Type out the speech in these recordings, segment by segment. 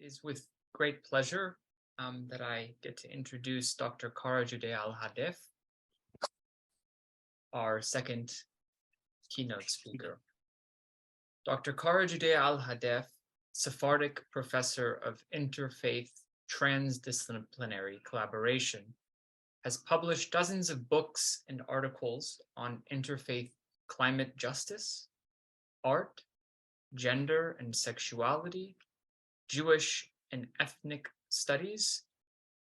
is with great pleasure that I get to introduce Dr. Cara Judea Alhadeff, our second keynote speaker. Dr. Cara Judea Alhadeff, Sephardic professor of interfaith transdisciplinary collaboration, has published dozens of books and articles on interfaith climate justice, art, gender and sexuality, Jewish and ethnic studies,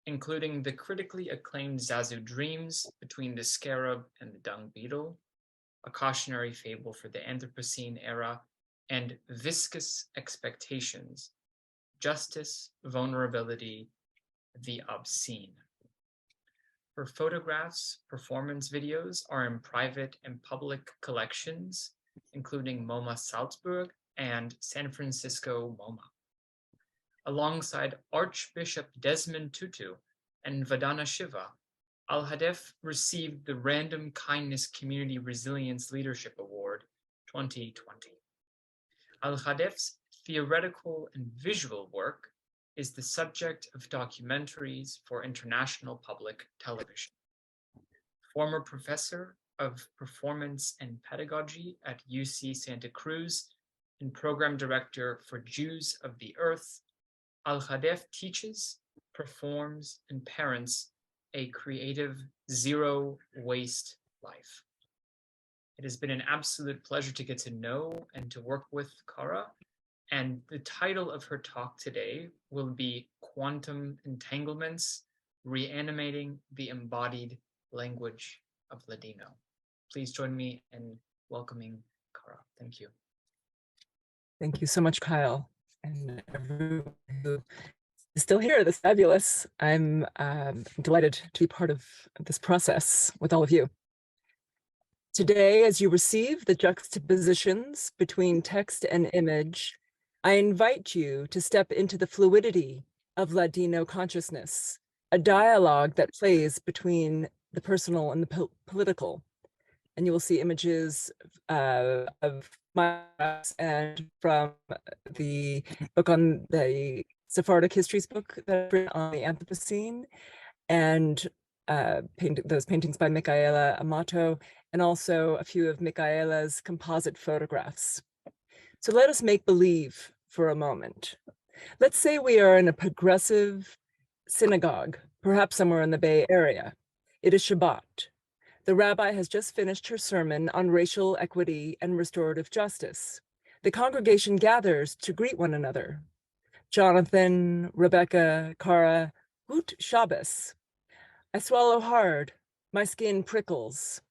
including the critically acclaimed Zazu Dreams Between the Scarab and the Dung Beetle, A Cautionary Fable for the Anthropocene Era, and Viscous Expectations, Justice, Vulnerability, the Obscene. Her photographs, performance videos are in private and public collections, including MoMA Salzburg and San Francisco MoMA. Alongside Archbishop Desmond Tutu and Vandana Shiva, Alhadeff received the Random Kindness Community Resilience Leadership Award 2020. Alhadeff's theoretical and visual work is the subject of documentaries for international public television. Former professor of performance and pedagogy at UC Santa Cruz and program director for Jews of the Earth, Alhadeff teaches, performs, and parents a creative zero-waste life. It has been an absolute pleasure to get to know and to work with Cara, and the title of her talk today will be Quantum Entanglements, ReAnimating the Embodied Language of Ladino. Please join me in welcoming Cara. Thank you. Thank you so much, Kyle. And everyone who is still here, that's fabulous. I'm delighted to be part of this process with all of you. Today, as you receive the juxtapositions between text and image, I invite you to step into the fluidity of Ladino consciousness, a dialogue that plays between the personal and the political. And you will see images of my and from the book on the Sephardic histories book that I've written on the Anthropocene, and those paintings by Micaela Amato, and also a few of Micaela's composite photographs. So let us make believe for a moment. Let's say we are in a progressive synagogue, perhaps somewhere in the Bay Area. It is Shabbat. The rabbi has just finished her sermon on racial equity and restorative justice. The congregation gathers to greet one another. Jonathan, Rebecca, Cara, Gut Shabbos. I swallow hard, my skin prickles.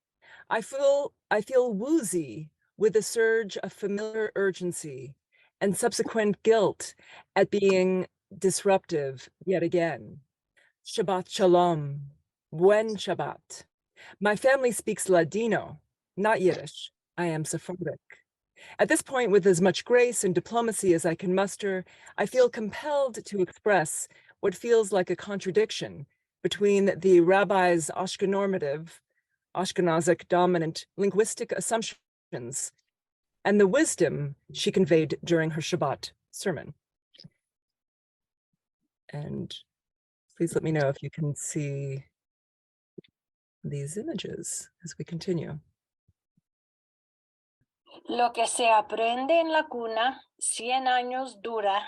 I feel woozy with a surge of familiar urgency and subsequent guilt at being disruptive yet again. Shabbat Shalom, Buen Shabbat. My family speaks Ladino, not Yiddish. I am Sephardic. At this point, with as much grace and diplomacy as I can muster, I feel compelled to express what feels like a contradiction between the rabbi's Ashkenazi-dominant linguistic assumptions and the wisdom she conveyed during her Shabbat sermon. And please let me know if you can see these images as we continue. Lo que se aprende en la cuna, 100 años dura.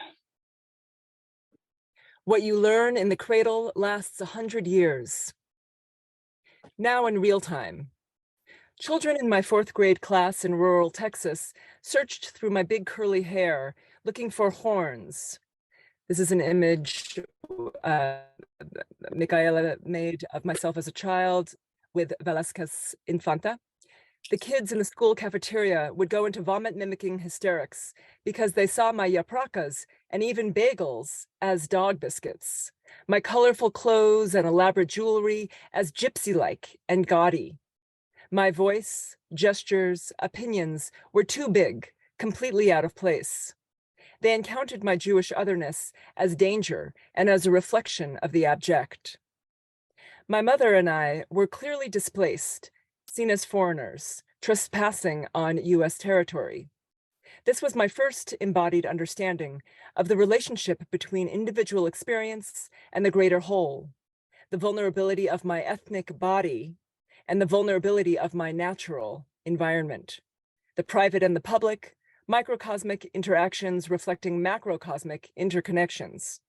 What you learn in the cradle lasts 100 years. Now in real time. Children in my 4th grade class in rural Texas searched through my big curly hair, looking for horns. This is an image Micaela made of myself as a child with Velasquez Infanta. The kids in the school cafeteria would go into vomit-mimicking hysterics because they saw my yapracas and even bagels as dog biscuits, my colorful clothes and elaborate jewelry as gypsy-like and gaudy. My voice, gestures, opinions were too big, completely out of place. They encountered my Jewish otherness as danger and as a reflection of the abject. My mother and I were clearly displaced, seen as foreigners, trespassing on US territory. This was my first embodied understanding of the relationship between individual experience and the greater whole, the vulnerability of my ethnic body and the vulnerability of my natural environment, the private and the public, microcosmic interactions reflecting macrocosmic interconnections.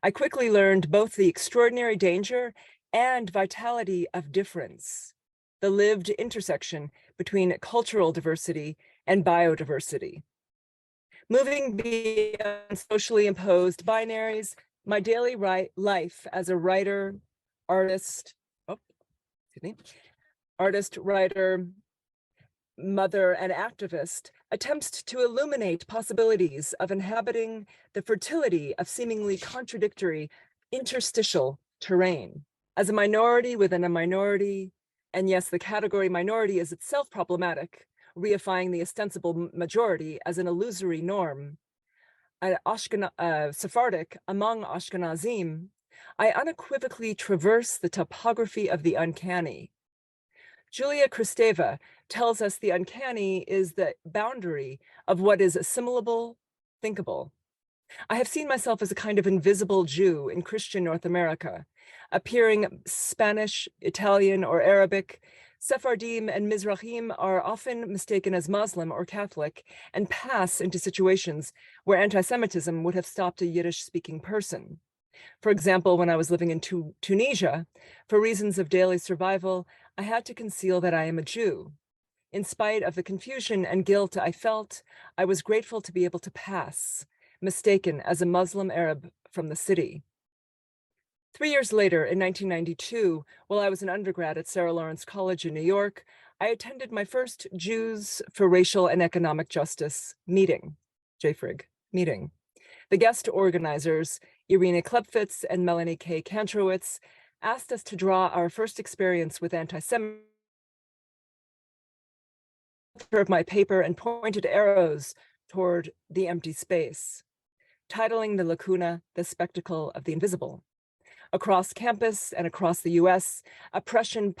I quickly learned both the extraordinary danger and vitality of difference, the lived intersection between cultural diversity and biodiversity. Moving beyond socially imposed binaries, my daily life as a writer, artist, writer, mother, and activist attempts to illuminate possibilities of inhabiting the fertility of seemingly contradictory interstitial terrain. As a minority within a minority, and yes, the category minority is itself problematic, reifying the ostensible majority as an illusory norm. Sephardic among Ashkenazim, I unequivocally traverse the topography of the uncanny. Julia Kristeva tells us the uncanny is the boundary of what is assimilable, thinkable. I have seen myself as a kind of invisible Jew in Christian North America, appearing Spanish, Italian, or Arabic. Sephardim and Mizrahim are often mistaken as Muslim or Catholic and pass into situations where anti-Semitism would have stopped a Yiddish-speaking person. For example, when I was living in Tunisia, for reasons of daily survival, I had to conceal that I am a Jew. In spite of the confusion and guilt I felt, I was grateful to be able to pass, mistaken as a Muslim Arab from the city. 3 years later, in 1992, while I was an undergrad at Sarah Lawrence College in New York, I attended my first Jews for Racial and Economic Justice meeting, JFRIG meeting. The guest organizers, Irina Klepfitz and Melanie K. Kantrowitz, asked us to draw our first experience with anti-Semitism of my paper and pointed arrows toward the empty space, titling the lacuna, The Spectacle of the Invisible. Across campus and across the US, oppression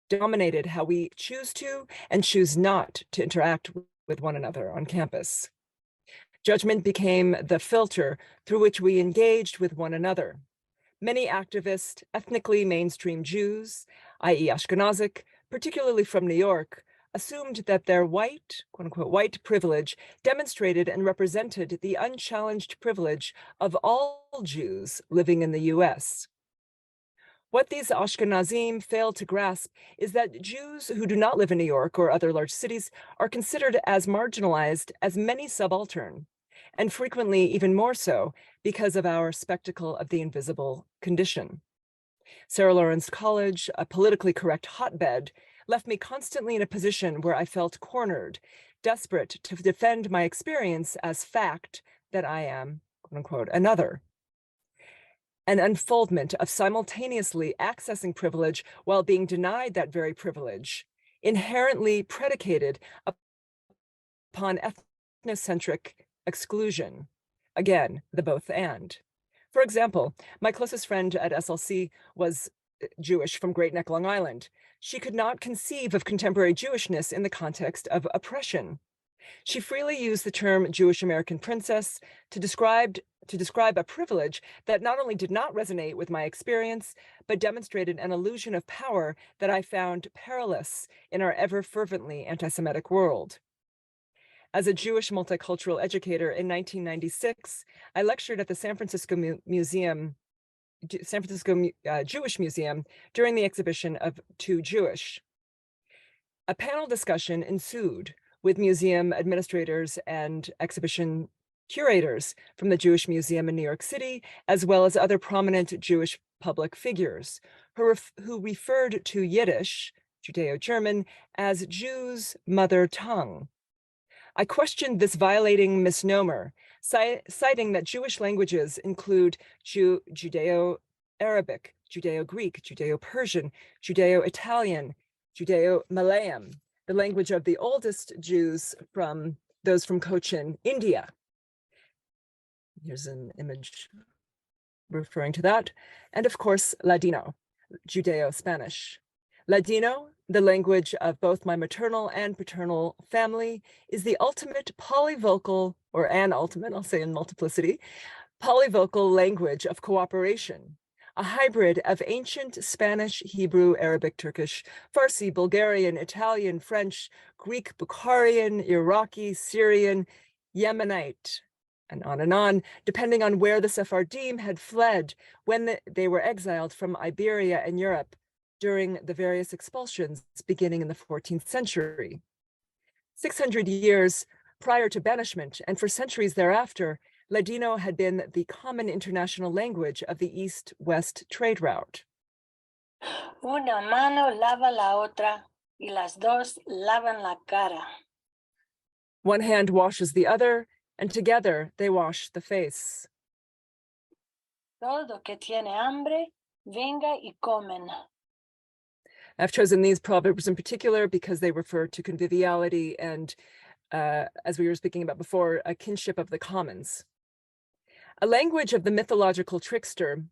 dominated how we choose to and choose not to interact with one another on campus. Judgment became the filter through which we engaged with one another. Many activist, ethnically mainstream Jews, i.e. Ashkenazic, particularly from New York, assumed that their white, quote unquote, white privilege demonstrated and represented the unchallenged privilege of all Jews living in the US. What these Ashkenazim failed to grasp is that Jews who do not live in New York or other large cities are considered as marginalized as many subaltern, and frequently even more so because of our spectacle of the invisible condition. Sarah Lawrence College, a politically correct hotbed, left me constantly in a position where I felt cornered, desperate to defend my experience as fact that I am, quote unquote, another. An unfoldment of simultaneously accessing privilege while being denied that very privilege, inherently predicated upon ethnocentric exclusion. Again, the both and. For example, my closest friend at SLC was Jewish from Great Neck, Long Island. She could not conceive of contemporary Jewishness in the context of oppression. She freely used the term Jewish American princess to describe a privilege that not only did not resonate with my experience, but demonstrated an illusion of power that I found perilous in our ever fervently anti-Semitic world. As a Jewish multicultural educator in 1996, I lectured at the San Francisco Jewish Museum during the exhibition of Too Jewish. A panel discussion ensued with museum administrators and exhibition curators from the Jewish Museum in New York City, as well as other prominent Jewish public figures who referred to Yiddish, Judeo-German, as Jews' mother tongue. I questioned this violating misnomer, citing that Jewish languages include Judeo-Arabic, Judeo-Greek, Judeo-Persian, Judeo-Italian, Judeo-Malayan, the language of the oldest Jews from those from Cochin, India. Here's an image referring to that. And of course, Ladino, Judeo-Spanish. Ladino, the language of both my maternal and paternal family, is the ultimate polyvocal, or an ultimate, I'll say in multiplicity, polyvocal language of cooperation, a hybrid of ancient Spanish, Hebrew, Arabic, Turkish, Farsi, Bulgarian, Italian, French, Greek, Bukharian, Iraqi, Syrian, Yemenite, and on, depending on where the Sephardim had fled when they were exiled from Iberia and Europe during the various expulsions beginning in the 14th century. 600 years prior to banishment, and for centuries thereafter, Ladino had been the common international language of the East-West trade route. Una mano lava la otra y las dos lavan la cara. One hand washes the other, and together they wash the face. Todo que tiene hambre, venga y comen. I've chosen these proverbs in particular because they refer to conviviality and, as we were speaking about before, a kinship of the commons. A language of the mythological trickster,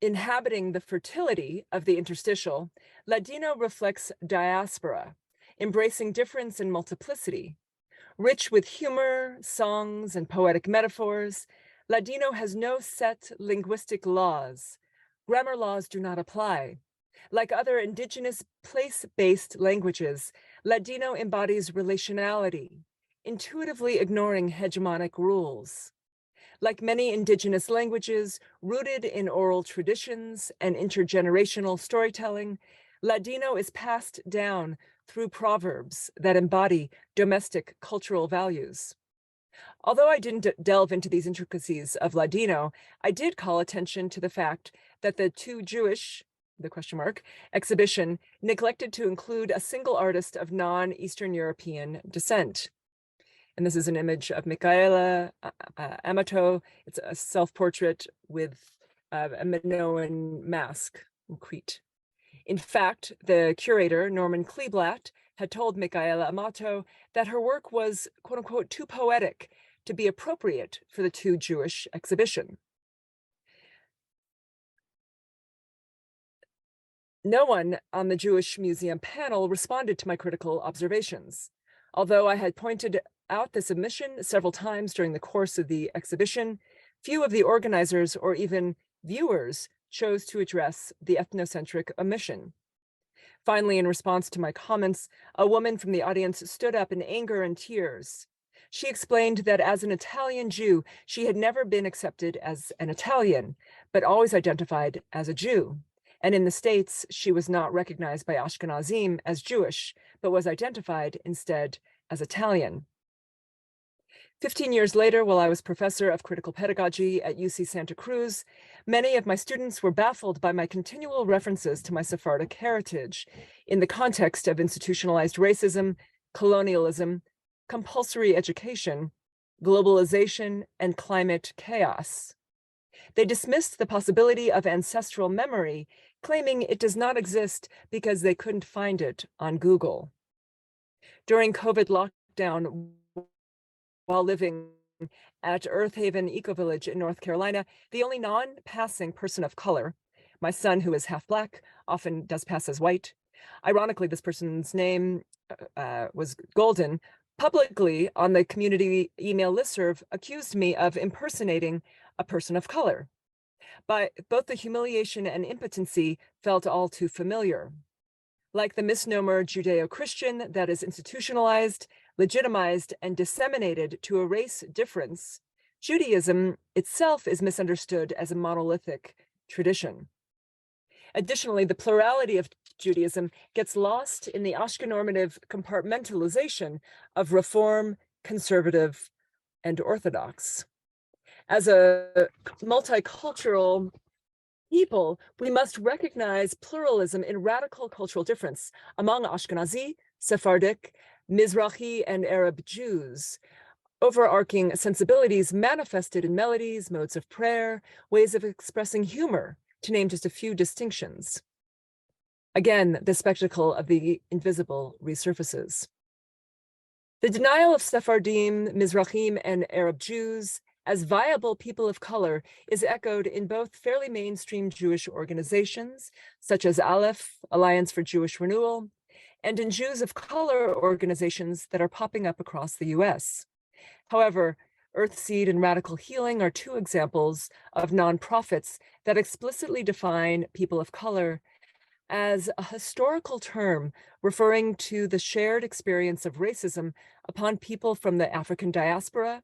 inhabiting the fertility of the interstitial, Ladino reflects diaspora, embracing difference and multiplicity. Rich with humor, songs, and poetic metaphors, Ladino has no set linguistic laws. Grammar laws do not apply. Like other indigenous place-based languages, Ladino embodies relationality, intuitively ignoring hegemonic rules. Like many indigenous languages rooted in oral traditions and intergenerational storytelling, Ladino is passed down through proverbs that embody domestic cultural values. Although I didn't delve into these intricacies of Ladino, I did call attention to the fact that the Too Jewish, exhibition neglected to include a single artist of non-Eastern European descent. And this is an image of Michaela Amato. It's a self-portrait with a Minoan mask in Crete. In fact, the curator, Norman Kleeblatt, had told Michaela Amato that her work was, quote unquote, too poetic to be appropriate for the Too Jewish exhibition. No one on the Jewish Museum panel responded to my critical observations. Although I had pointed out this omission several times during the course of the exhibition, few of the organizers or even viewers chose to address the ethnocentric omission. Finally, in response to my comments, a woman from the audience stood up in anger and tears. She explained that as an Italian Jew, she had never been accepted as an Italian, but always identified as a Jew. And in the States, she was not recognized by Ashkenazim as Jewish, but was identified instead as Italian. 15 years later, while I was professor of critical pedagogy at UC Santa Cruz, many of my students were baffled by my continual references to my Sephardic heritage in the context of institutionalized racism, colonialism, compulsory education, globalization, and climate chaos. They dismissed the possibility of ancestral memory, claiming it does not exist because they couldn't find it on Google. During COVID lockdown, while living at Earth Haven Eco Village in North Carolina, the only non-passing person of color, my son, who is half Black, often does pass as white. Ironically, this person's name was Golden, publicly on the community email listserv accused me of impersonating a person of color. But both the humiliation and impotency felt all too familiar. Like the misnomer Judeo-Christian that is institutionalized, legitimized, and disseminated to erase difference, Judaism itself is misunderstood as a monolithic tradition. Additionally, the plurality of Judaism gets lost in the Ashkenormative compartmentalization of Reform, Conservative, and Orthodox. As a multicultural people, we must recognize pluralism in radical cultural difference among Ashkenazi, Sephardic, Mizrahi, and Arab Jews, overarching sensibilities manifested in melodies, modes of prayer, ways of expressing humor, to name just a few distinctions. Again, the spectacle of the invisible resurfaces. The denial of Sephardim, Mizrahim, and Arab Jews as viable people of color is echoed in both fairly mainstream Jewish organizations, such as Aleph, Alliance for Jewish Renewal, and in Jews of color organizations that are popping up across the US. However, Earthseed and Radical Healing are two examples of nonprofits that explicitly define people of color as a historical term referring to the shared experience of racism upon people from the African diaspora,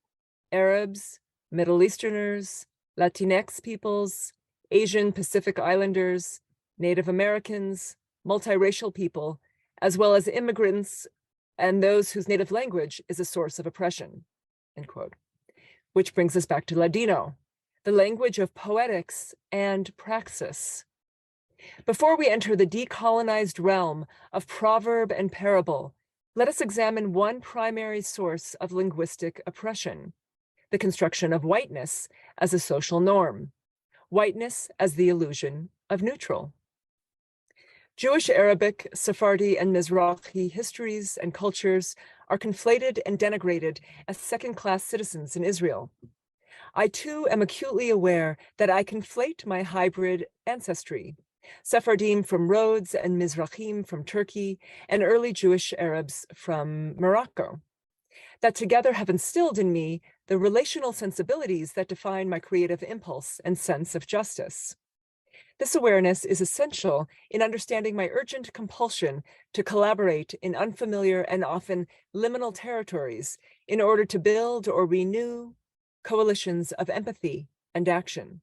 Arabs, Middle Easterners, Latinx peoples, Asian Pacific Islanders, Native Americans, multiracial people, as well as immigrants and those whose native language is a source of oppression, end quote. Which brings us back to Ladino, the language of poetics and praxis. Before we enter the decolonized realm of proverb and parable, let us examine one primary source of linguistic oppression, the construction of whiteness as a social norm, whiteness as the illusion of neutral. Jewish, Arabic, Sephardi, and Mizrahi histories and cultures are conflated and denigrated as second-class citizens in Israel. I too am acutely aware that I conflate my hybrid ancestry, Sephardim from Rhodes and Mizrahim from Turkey, and early Jewish Arabs from Morocco, that together have instilled in me the relational sensibilities that define my creative impulse and sense of justice. This awareness is essential in understanding my urgent compulsion to collaborate in unfamiliar and often liminal territories in order to build or renew coalitions of empathy and action.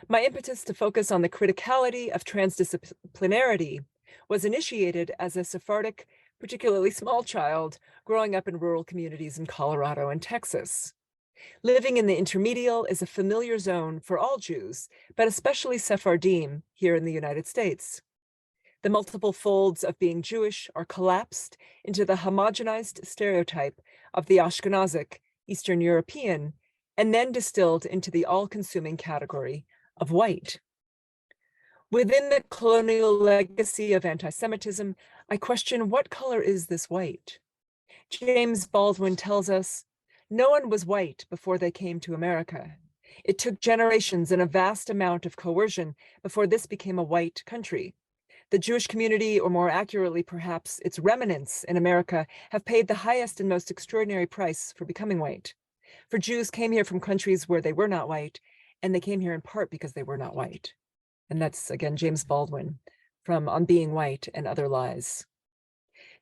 My impetus to focus on the criticality of transdisciplinarity was initiated as a Sephardic, particularly small child, growing up in rural communities in Colorado and Texas. Living in the intermedial is a familiar zone for all Jews, but especially Sephardim here in the United States. The multiple folds of being Jewish are collapsed into the homogenized stereotype of the Ashkenazic, Eastern European, and then distilled into the all-consuming category of white. Within the colonial legacy of anti-Semitism, I question what color is this white? James Baldwin tells us, no one was white before they came to America. It took generations and a vast amount of coercion before this became a white country. The Jewish community, or more accurately, perhaps its remnants in America, have paid the highest and most extraordinary price for becoming white. For Jews came here from countries where they were not white, and they came here in part because they were not white. And that's, again, James Baldwin from On Being White and Other Lies.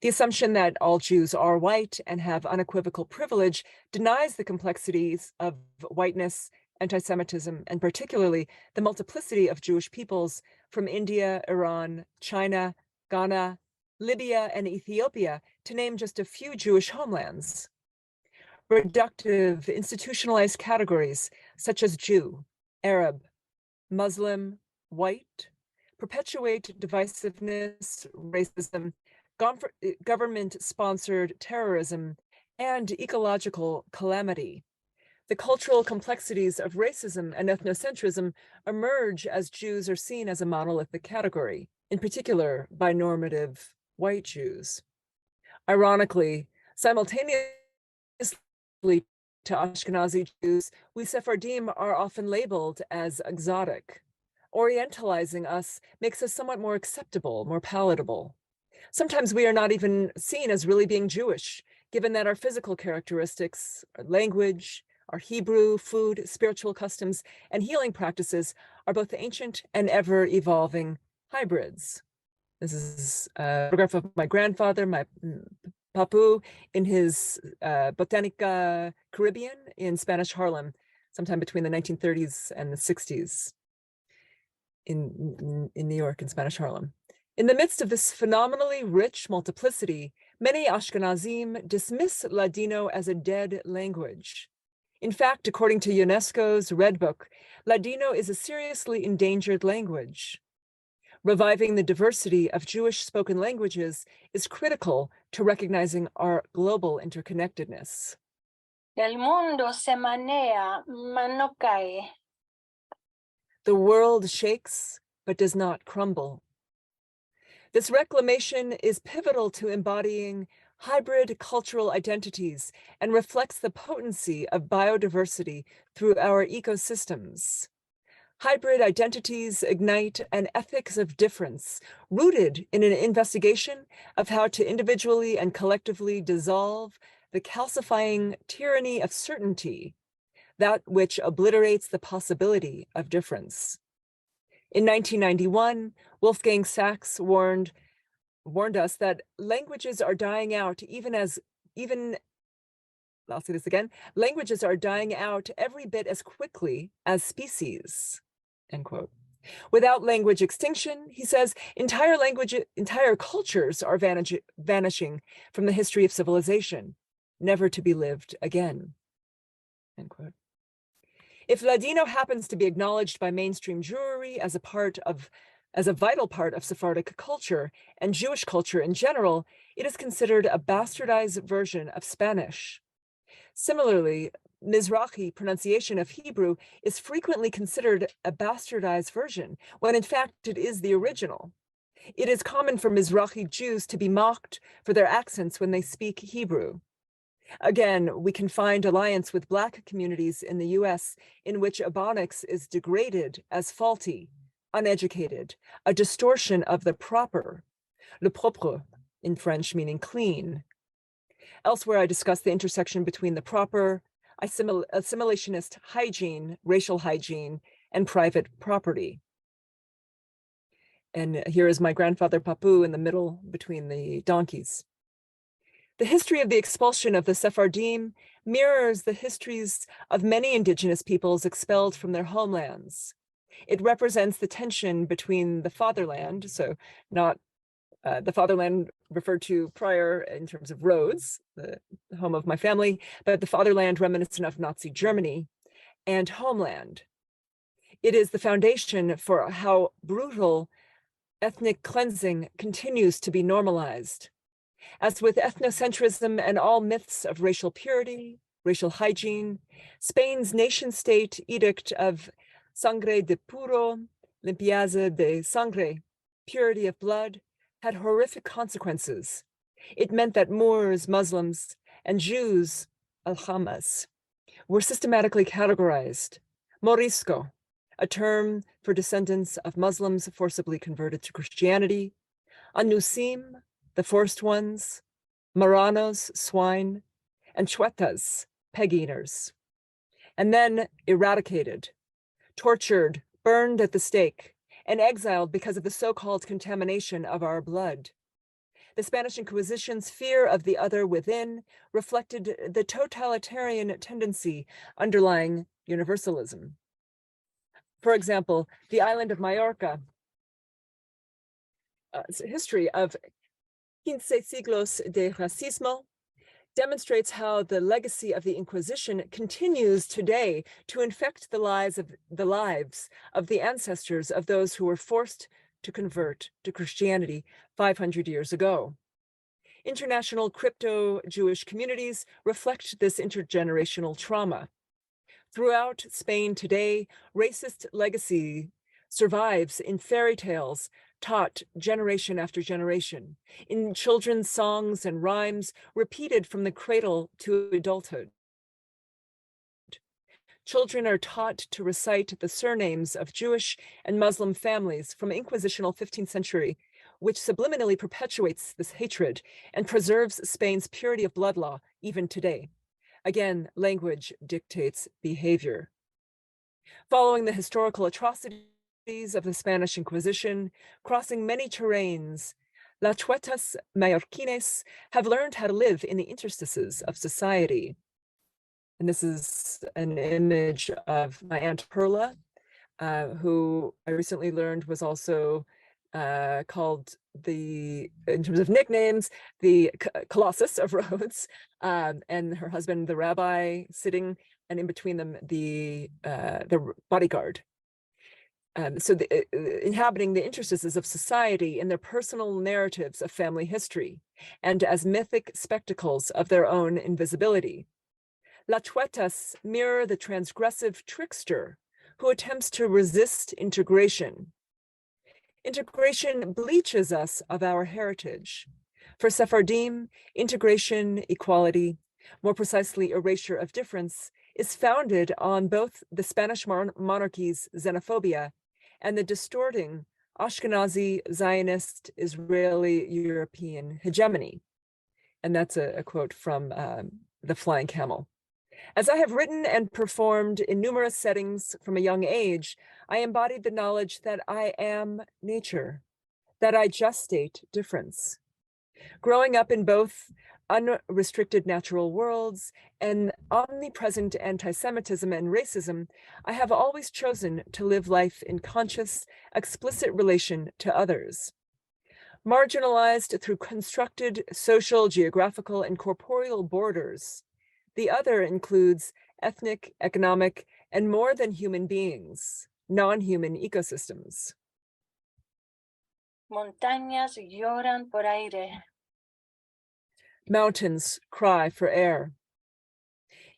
The assumption that all Jews are white and have unequivocal privilege denies the complexities of whiteness, anti-Semitism, and particularly the multiplicity of Jewish peoples from India, Iran, China, Ghana, Libya, and Ethiopia, to name just a few Jewish homelands. Reductive, institutionalized categories such as Jew, Arab, Muslim, white, perpetuate divisiveness, racism, government-sponsored terrorism, and ecological calamity. The cultural complexities of racism and ethnocentrism emerge as Jews are seen as a monolithic category, in particular by normative white Jews. Ironically, simultaneously to Ashkenazi Jews, we Sephardim are often labeled as exotic. Orientalizing us makes us somewhat more acceptable, more palatable. Sometimes we are not even seen as really being Jewish, given that our physical characteristics, our language, our Hebrew, food, spiritual customs, and healing practices are both ancient and ever-evolving hybrids. This is a photograph of my grandfather, my Papu, in his Botanica Caribbean in Spanish Harlem, sometime between the 1930s and the 60s in New York and Spanish Harlem. In the midst of this phenomenally rich multiplicity, many Ashkenazim dismiss Ladino as a dead language. In fact, according to UNESCO's Red Book, Ladino is a seriously endangered language. Reviving the diversity of Jewish spoken languages is critical to recognizing our global interconnectedness. El mundo se manea, mas no cae. The world shakes, but does not crumble. This reclamation is pivotal to embodying hybrid cultural identities and reflects the potency of biodiversity through our ecosystems. Hybrid identities ignite an ethics of difference rooted in an investigation of how to individually and collectively dissolve the calcifying tyranny of certainty, that which obliterates the possibility of difference. In 1991, Wolfgang Sachs warned us that languages are dying out I'll say this again, languages are dying out every bit as quickly as species, end quote. Without language extinction, he says, entire cultures are vanishing from the history of civilization, never to be lived again, end quote. If Ladino happens to be acknowledged by mainstream Jewry as a vital part of Sephardic culture and Jewish culture in general, it is considered a bastardized version of Spanish. Similarly, Mizrahi pronunciation of Hebrew is frequently considered a bastardized version, when in fact it is the original. It is common for Mizrahi Jews to be mocked for their accents when they speak Hebrew. Again, we can find alliance with Black communities in the US in which Ebonics is degraded as faulty, uneducated, a distortion of the proper, le propre in French meaning clean. Elsewhere, I discuss the intersection between the proper, assimilationist hygiene, racial hygiene, and private property. And here is my grandfather Papu in the middle between the donkeys. The history of the expulsion of the Sephardim mirrors the histories of many indigenous peoples expelled from their homelands. It represents the tension between the fatherland, so not the fatherland referred to prior in terms of Rhodes, the home of my family, but the fatherland reminiscent of Nazi Germany, and homeland. It is the foundation for how brutal ethnic cleansing continues to be normalized. As with ethnocentrism and all myths of racial purity, racial hygiene, Spain's nation-state edict of sangre de puro, limpieza de sangre, purity of blood, had horrific consequences. It meant that Moors, Muslims, and Jews, alhamas, were systematically categorized. Morisco, a term for descendants of Muslims forcibly converted to Christianity. Anusim, the forced ones. Marranos, swine. And chuetas, peg eaters. And then eradicated, tortured, burned at the stake, and exiled because of the so-called contamination of our blood. The Spanish Inquisition's fear of the other within reflected the totalitarian tendency underlying universalism. For example, the island of Mallorca, history of 15 siglos de racismo, demonstrates how the legacy of the Inquisition continues today to infect the lives of the ancestors of those who were forced to convert to Christianity 500 years ago. International crypto-Jewish communities reflect this intergenerational trauma. Throughout Spain today, racist legacy survives in fairy tales taught generation after generation, in children's songs and rhymes repeated from the cradle to adulthood. Children are taught to recite the surnames of Jewish and Muslim families from Inquisitional 15th century, which subliminally perpetuates this hatred and preserves Spain's purity of blood law even today. Again, language dictates behavior. Following the historical atrocities of the Spanish Inquisition, crossing many terrains, La Chuetas Mallorquines have learned how to live in the interstices of society. And this is an image of my Aunt Perla, who I recently learned was also called in terms of nicknames, the Colossus of Rhodes, and her husband, the rabbi, sitting, and in between them, the bodyguard. Inhabiting the interstices of society in their personal narratives of family history, and as mythic spectacles of their own invisibility. La Chuetas mirror the transgressive trickster who attempts to resist integration. Integration bleaches us of our heritage. For Sephardim, integration, equality, more precisely erasure of difference, is founded on both the Spanish monarchy's xenophobia and the distorting Ashkenazi, Zionist, Israeli, European hegemony. And that's a quote from The Flying Camel. As I have written and performed in numerous settings from a young age, I embodied the knowledge that I am nature, that I gestate difference. Growing up in both unrestricted natural worlds and omnipresent anti-Semitism and racism, I have always chosen to live life in conscious, explicit relation to others. Marginalized through constructed social, geographical, and corporeal borders, the other includes ethnic, economic, and more than human beings, non-human ecosystems. Montañas lloran por aire. Mountains cry for air.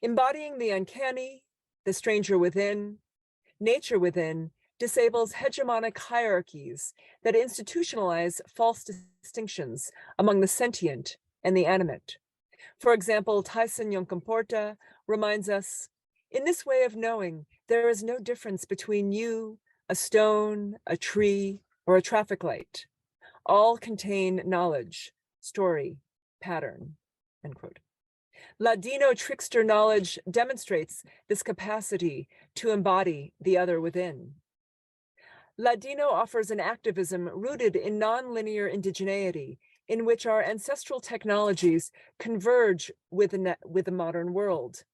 Embodying the uncanny, the stranger within, nature within disables hegemonic hierarchies that institutionalize false distinctions among the sentient and the animate. For example, Tyson Yonkamporta reminds us, in this way of knowing, there is no difference between you, a stone, a tree, or a traffic light. All contain knowledge, story, pattern, end quote. Ladino trickster knowledge demonstrates this capacity to embody the other within. Ladino offers an activism rooted in nonlinear indigeneity, in which our ancestral technologies converge with the modern world.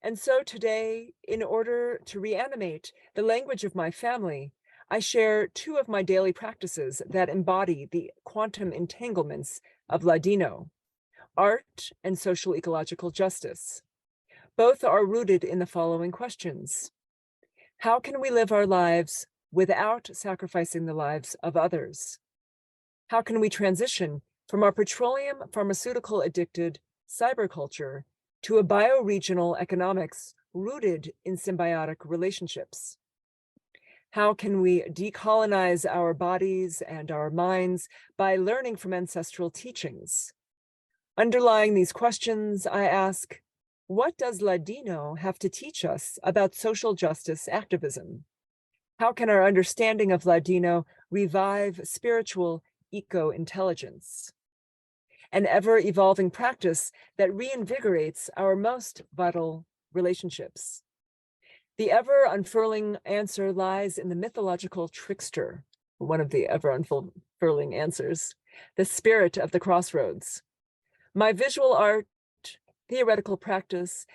And so today, in order to reanimate the language of my family, I share two of my daily practices that embody the quantum entanglements of Ladino, art and social ecological justice. Both are rooted in the following questions. How can we live our lives without sacrificing the lives of others? How can we transition from our petroleum pharmaceutical addicted cyberculture to a bioregional economics rooted in symbiotic relationships? How can we decolonize our bodies and our minds by learning from ancestral teachings? Underlying these questions, I ask, what does Ladino have to teach us about social justice activism? How can our understanding of Ladino revive spiritual eco-intelligence? An ever-evolving practice that reinvigorates our most vital relationships. The ever-unfurling answer lies in the mythological trickster, one of the ever-unfurling answers, the spirit of the crossroads. My visual art, theoretical practice,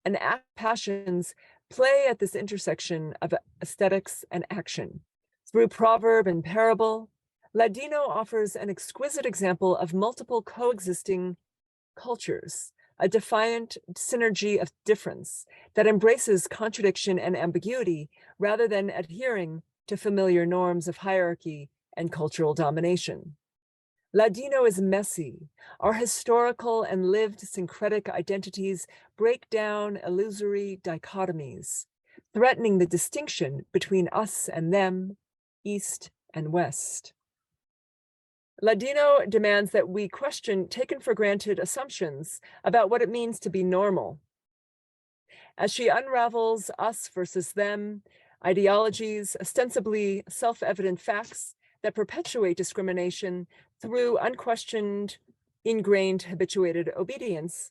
and passions play at this intersection of aesthetics and action. Through proverb and parable, Ladino offers an exquisite example of multiple coexisting cultures, a defiant synergy of difference that embraces contradiction and ambiguity rather than adhering to familiar norms of hierarchy and cultural domination. Ladino is messy. Our historical and lived syncretic identities break down illusory dichotomies, threatening the distinction between us and them, East and West. Ladino demands that we question taken for granted assumptions about what it means to be normal. As she unravels us versus them, ideologies, ostensibly self-evident facts that perpetuate discrimination through unquestioned, ingrained, habituated obedience,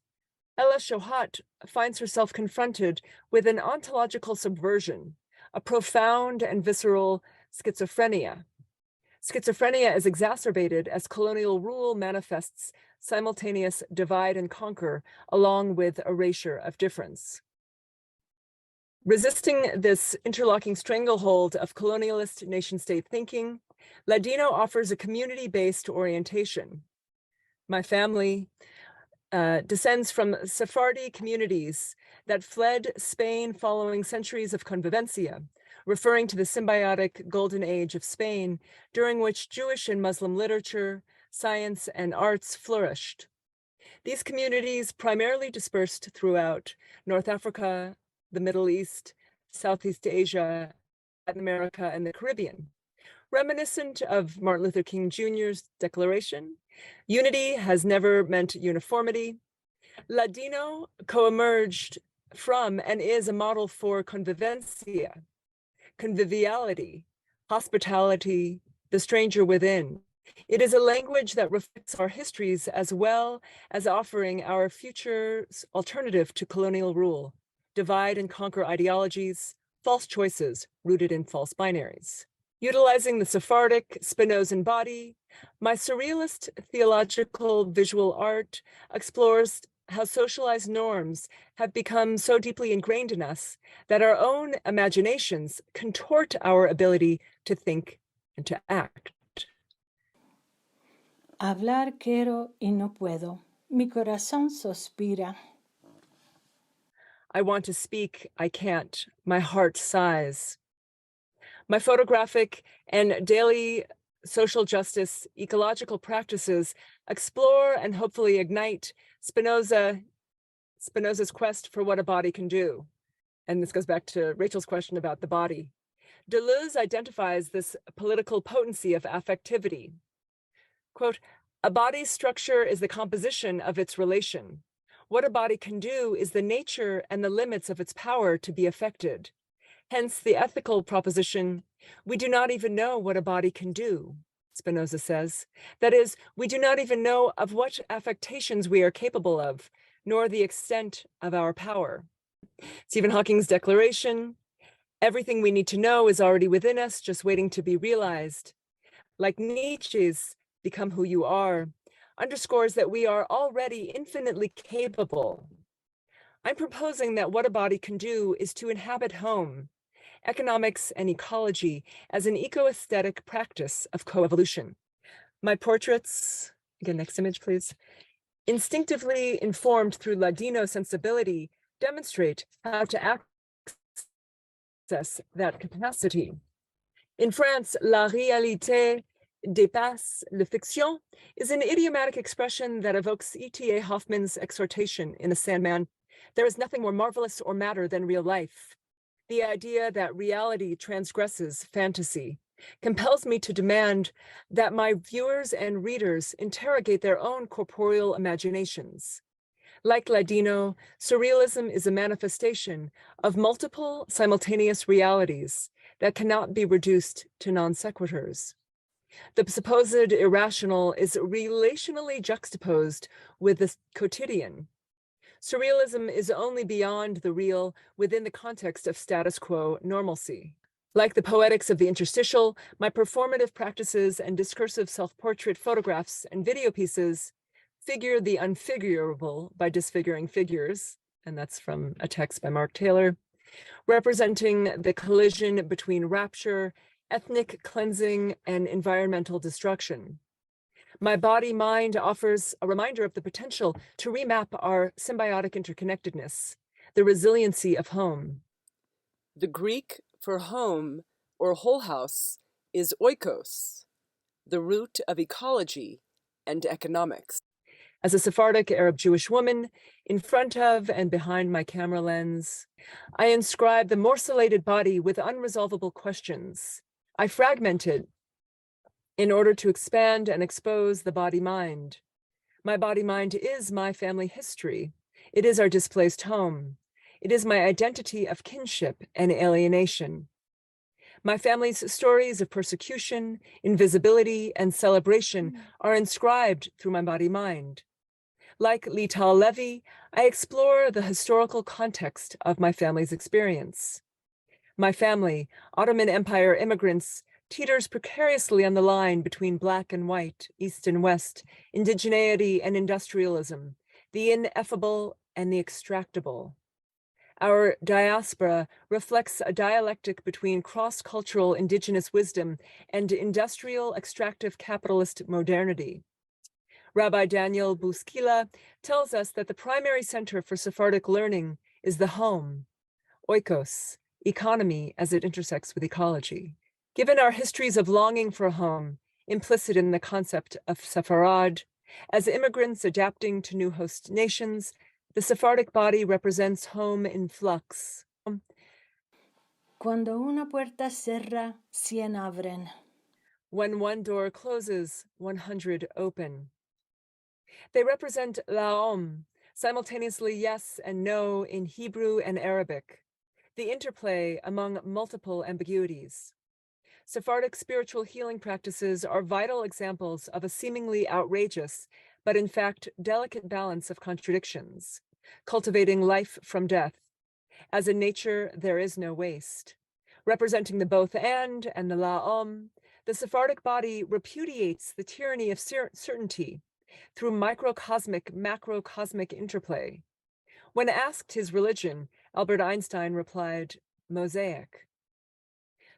Ella Shohat finds herself confronted with an ontological subversion, a profound and visceral schizophrenia. Schizophrenia is exacerbated as colonial rule manifests simultaneous divide and conquer along with erasure of difference. Resisting this interlocking stranglehold of colonialist nation-state thinking, Ladino offers a community-based orientation. My family descends from Sephardi communities that fled Spain following centuries of Convivencia, referring to the symbiotic golden age of Spain, during which Jewish and Muslim literature, science, and arts flourished. These communities primarily dispersed throughout North Africa, the Middle East, Southeast Asia, Latin America, and the Caribbean. Reminiscent of Martin Luther King Jr.'s declaration, Unity has never meant uniformity. Ladino coemerged from and is a model for convivencia, conviviality, hospitality, the stranger within. It is a language that reflects our histories as well as offering our future's alternative to colonial rule, divide and conquer ideologies, false choices rooted in false binaries. Utilizing the Sephardic, Spinozan body, my surrealist theological visual art explores how socialized norms have become so deeply ingrained in us that our own imaginations contort our ability to think and to act. Hablar quiero y no puedo. Mi corazón suspira. I want to speak, I can't. My heart sighs. My photographic and daily social justice ecological practices explore and hopefully ignite Spinoza's quest for what a body can do. And this goes back to Rachel's question about the body. Deleuze identifies this political potency of affectivity. Quote, a body's structure is the composition of its relation. What a body can do is the nature and the limits of its power to be affected. Hence the ethical proposition, we do not even know what a body can do, Spinoza says. That is, we do not even know of what affectations we are capable of, nor the extent of our power. Stephen Hawking's declaration, everything we need to know is already within us, just waiting to be realized. Like Nietzsche's Become Who You Are, underscores that we are already infinitely capable. I'm proposing that what a body can do is to inhabit home, economics and ecology as an eco-aesthetic practice of coevolution. My portraits, again, next image, please, instinctively informed through Ladino sensibility, demonstrate how to access that capacity. In France, la réalité dépasse la fiction is an idiomatic expression that evokes E.T.A. Hoffman's exhortation in The Sandman, there is nothing more marvelous or madder than real life. The idea that reality transgresses fantasy compels me to demand that my viewers and readers interrogate their own corporeal imaginations. Like Ladino, surrealism is a manifestation of multiple simultaneous realities that cannot be reduced to non sequiturs. The supposed irrational is relationally juxtaposed with the quotidian. Surrealism is only beyond the real within the context of status quo normalcy. Like the poetics of the interstitial, my performative practices and discursive self-portrait photographs and video pieces figure the unfigurable by disfiguring figures, and that's from a text by Mark Taylor, representing the collision between rapture, ethnic cleansing, and environmental destruction. My body-mind offers a reminder of the potential to remap our symbiotic interconnectedness, the resiliency of home. The Greek for home or whole house is oikos, the root of ecology and economics. As a Sephardic Arab Jewish woman, in front of and behind my camera lens, I inscribe the morcellated body with unresolvable questions. I fragment it in order to expand and expose the body-mind. My body-mind is my family history. It is our displaced home. It is my identity of kinship and alienation. My family's stories of persecution, invisibility, and celebration are inscribed through my body-mind. Like Lital Levy, I explore the historical context of my family's experience. My family, Ottoman Empire immigrants, teeters precariously on the line between black and white, east and west, indigeneity and industrialism, the ineffable and the extractable. Our diaspora reflects a dialectic between cross-cultural indigenous wisdom and industrial extractive capitalist modernity. Rabbi Daniel Buskila tells us that the primary center for Sephardic learning is the home, oikos, economy as it intersects with ecology. Given our histories of longing for a home, implicit in the concept of Sepharad, as immigrants adapting to new host nations, the Sephardic body represents home in flux. Cuando una puerta cierra, 100 abren. When one door closes, 100 open. They represent la'om, simultaneously yes and no in Hebrew and Arabic, the interplay among multiple ambiguities. Sephardic spiritual healing practices are vital examples of a seemingly outrageous, but in fact delicate balance of contradictions, cultivating life from death. As in nature, there is no waste. Representing the both and the la'om, the Sephardic body repudiates the tyranny of certainty through microcosmic, macrocosmic interplay. When asked his religion, Albert Einstein replied, mosaic.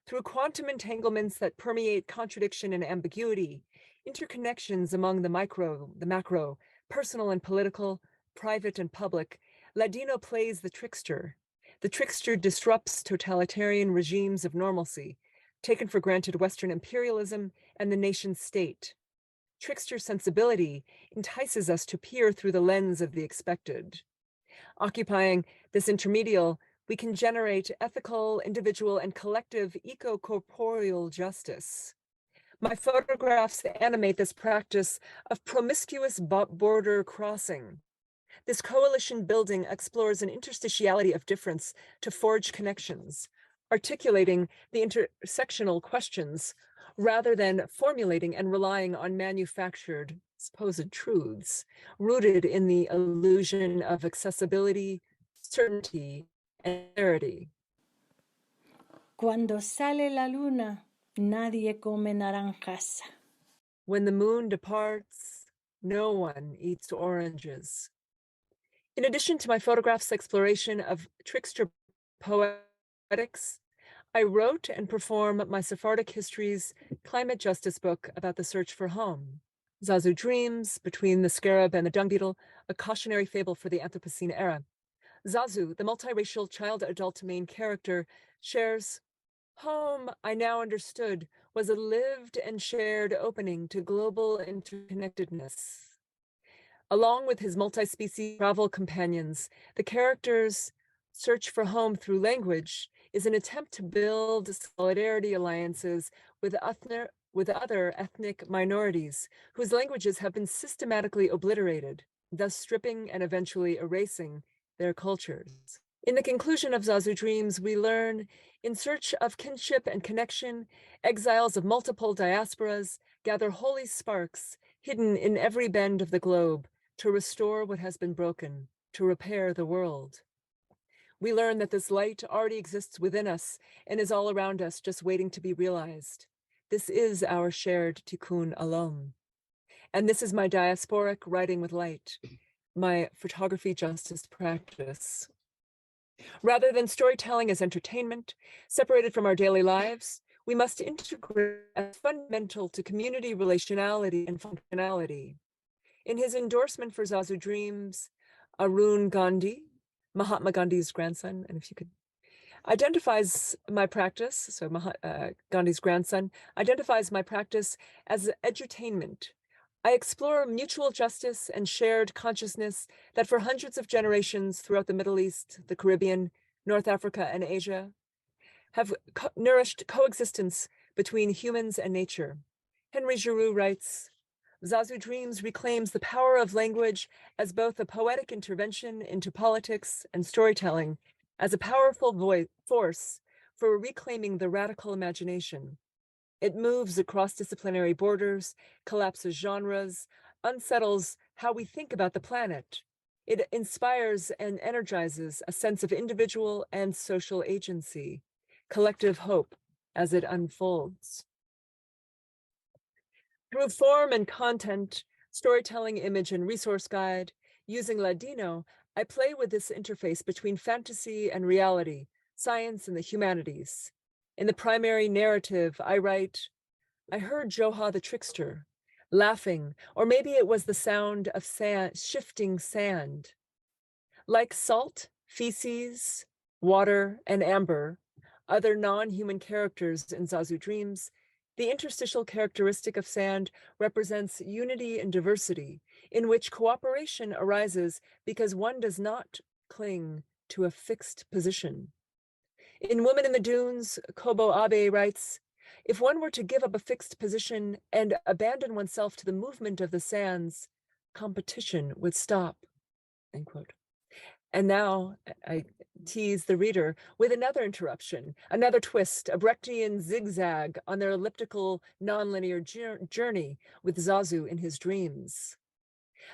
Through quantum entanglements that permeate contradiction and ambiguity, interconnections among the micro, the macro, personal and political, private and public, Ladino plays the trickster. The trickster disrupts totalitarian regimes of normalcy, taken for granted Western imperialism and the nation state. Trickster sensibility entices us to peer through the lens of the expected. Occupying this intermedial, we can generate ethical, individual, and collective eco-corporeal justice. My photographs animate this practice of promiscuous border crossing. This coalition building explores an interstitiality of difference to forge connections, articulating the intersectional questions rather than formulating and relying on manufactured supposed truths, rooted in the illusion of accessibility, certainty, and clarity. Cuando sale la luna, nadie come naranjas. When the moon departs, no one eats oranges. In addition to my photographs' exploration of trickster poetics, I wrote and perform my Sephardic Histories climate justice book about the search for home. Zazu Dreams, Between the Scarab and the Dung Beetle, a cautionary fable for the Anthropocene era. Zazu, the multiracial child-adult main character, shares, home, I now understood, was a lived and shared opening to global interconnectedness. Along with his multi-species travel companions, the character's search for home through language is an attempt to build solidarity alliances with other ethnic minorities whose languages have been systematically obliterated, thus stripping and eventually erasing their cultures. In the conclusion of Zazu Dreams, we learn, in search of kinship and connection, exiles of multiple diasporas gather holy sparks hidden in every bend of the globe to restore what has been broken, to repair the world. We learn that this light already exists within us and is all around us, just waiting to be realized. This is our shared tikkun olam. And this is my diasporic writing with light, my photography justice practice. Rather than storytelling as entertainment, separated from our daily lives, we must integrate as fundamental to community relationality and functionality. In his endorsement for Zazu Dreams, Arun Gandhi, Mahatma Gandhi's grandson, and if you could, identifies my practice, so Gandhi's grandson, identifies my practice as edutainment. I explore mutual justice and shared consciousness that for hundreds of generations throughout the Middle East, the Caribbean, North Africa, and Asia have nourished coexistence between humans and nature. Henry Giroux writes, Zazu Dreams reclaims the power of language as both a poetic intervention into politics and storytelling, as a powerful force for reclaiming the radical imagination. It moves across disciplinary borders, collapses genres, unsettles how we think about the planet. It inspires and energizes a sense of individual and social agency, collective hope as it unfolds. Through form and content, storytelling, image, and resource guide, using Ladino, I play with this interface between fantasy and reality, science and the humanities. In the primary narrative, I write, I heard Joha the trickster, laughing, or maybe it was the sound of sand, shifting sand. Like salt, feces, water, and amber, other non-human characters in Zazu Dreams, the interstitial characteristic of sand represents unity and diversity, in which cooperation arises because one does not cling to a fixed position. In Woman in the Dunes, Kobo Abe writes, if one were to give up a fixed position and abandon oneself to the movement of the sands, competition would stop, end quote. And now I tease the reader with another interruption, another twist, a Brechtian zigzag on their elliptical nonlinear journey with Zazu in his dreams.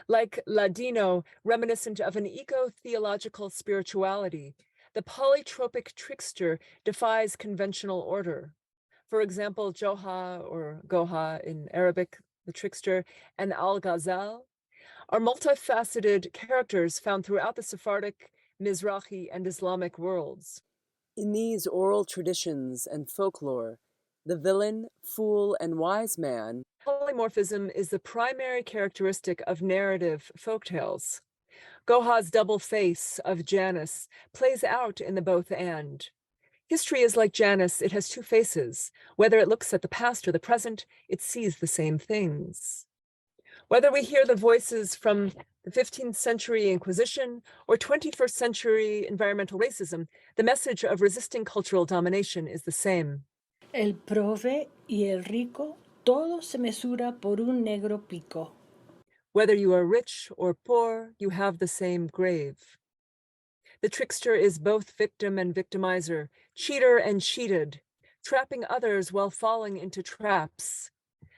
Like Ladino, reminiscent of an eco-theological spirituality, the polytropic trickster defies conventional order. For example, Joha or Goha in Arabic, the trickster, and Al-Ghazal are multifaceted characters found throughout the Sephardic, Mizrahi, and Islamic worlds. In these oral traditions and folklore, the villain, fool, and wise man. Polymorphism is the primary characteristic of narrative folktales. Goha's double face of Janus plays out in the both and. History is like Janus, it has two faces. Whether it looks at the past or the present, it sees the same things. Whether we hear the voices from the 15th century Inquisition or 21st century environmental racism, the message of resisting cultural domination is the same. El prove y el rico, todo se mesura por un negro pico. Whether you are rich or poor, you have the same grave. The trickster is both victim and victimizer, cheater and cheated, trapping others while falling into traps.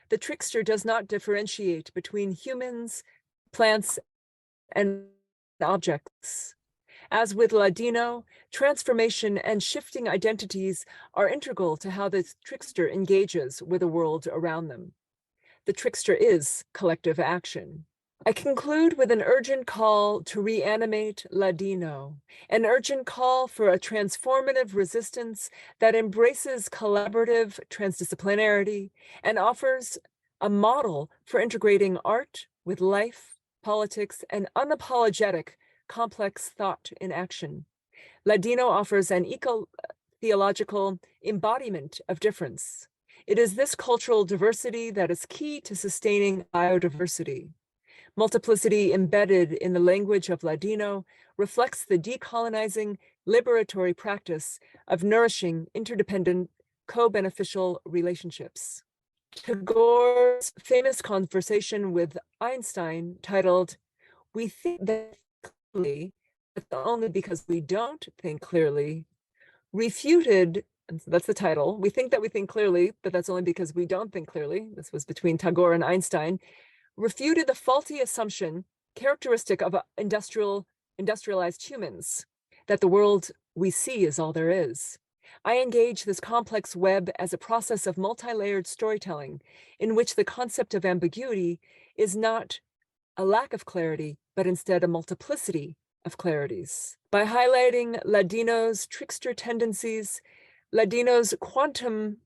The trickster does not differentiate between humans, plants, and objects. As with Ladino, transformation and shifting identities are integral to how the trickster engages with the world around them. The trickster is collective action. I conclude with an urgent call to reanimate Ladino, an urgent call for a transformative resistance that embraces collaborative transdisciplinarity and offers a model for integrating art with life, politics, and unapologetic complex thought in action. Ladino offers an eco-theological embodiment of difference. It is this cultural diversity that is key to sustaining biodiversity. Multiplicity embedded in the language of Ladino reflects the decolonizing, liberatory practice of nourishing interdependent, co-beneficial relationships. Tagore's famous conversation with Einstein, titled, "We think that clearly, but only because we don't think clearly," refuted, and so that's the title, "We think that we think clearly, but that's only because we don't think clearly." This was between Tagore and Einstein. Refuted the faulty assumption characteristic of industrialized humans, that the world we see is all there is. I engage this complex web as a process of multi-layered storytelling in which the concept of ambiguity is not a lack of clarity, but instead a multiplicity of clarities. By highlighting Ladino's trickster tendencies, Ladino's quantum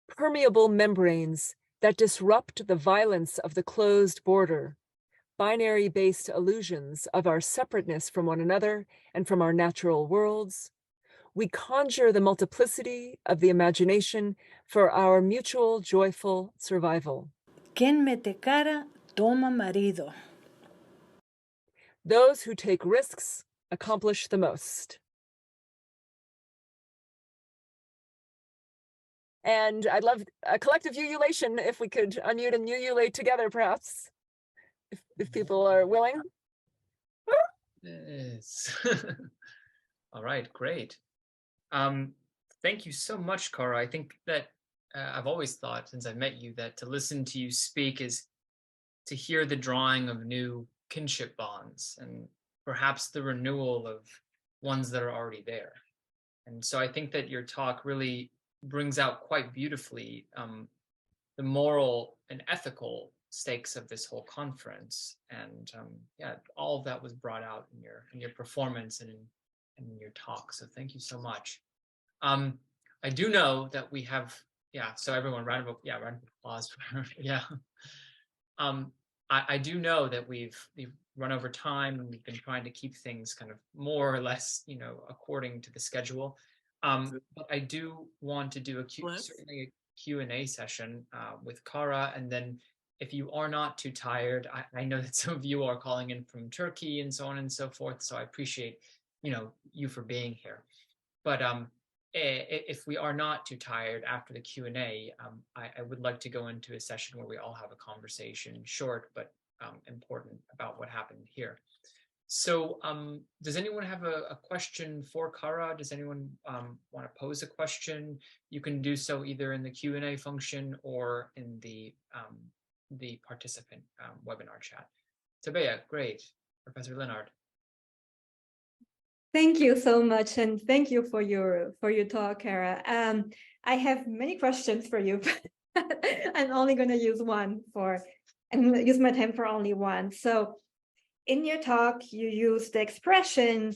permeable membranes that disrupt the violence of the closed border, binary-based illusions of our separateness from one another and from our natural worlds, we conjure the multiplicity of the imagination for our mutual joyful survival. Quien mete cara, toma marido. Those who take risks accomplish the most. And I'd love a collective ululation if we could unmute and ululate together, perhaps, if people are willing. Yes. All right, great. Thank you so much, Cara. I think that I've always thought since I met you that to listen to you speak is to hear the drawing of new kinship bonds and perhaps the renewal of ones that are already there. And so I think that your talk really brings out quite beautifully the moral and ethical stakes of this whole conference, and yeah, all of that was brought out in your performance and in your talk. So thank you so much. I do know that we have, yeah. So everyone, round of applause for yeah. I do know that we've run over time and we've been trying to keep things kind of more or less, according to the schedule. But I do want to do certainly a Q&A session with Cara, and then if you are not too tired, I know that some of you are calling in from Turkey and so on and so forth, so I appreciate you for being here. But if we are not too tired after the Q&A, I would like to go into a session where we all have a conversation, short but important about what happened here. So does anyone have a question for Cara? Does anyone want to pose a question? You can do so either in the Q&A function or in the participant webinar chat. Tabea, great. Professor Leonard. Thank you so much, and thank you for your talk, Cara. I have many questions for you, but I'm only going to use use my time for only one. So, in your talk, you used the expression.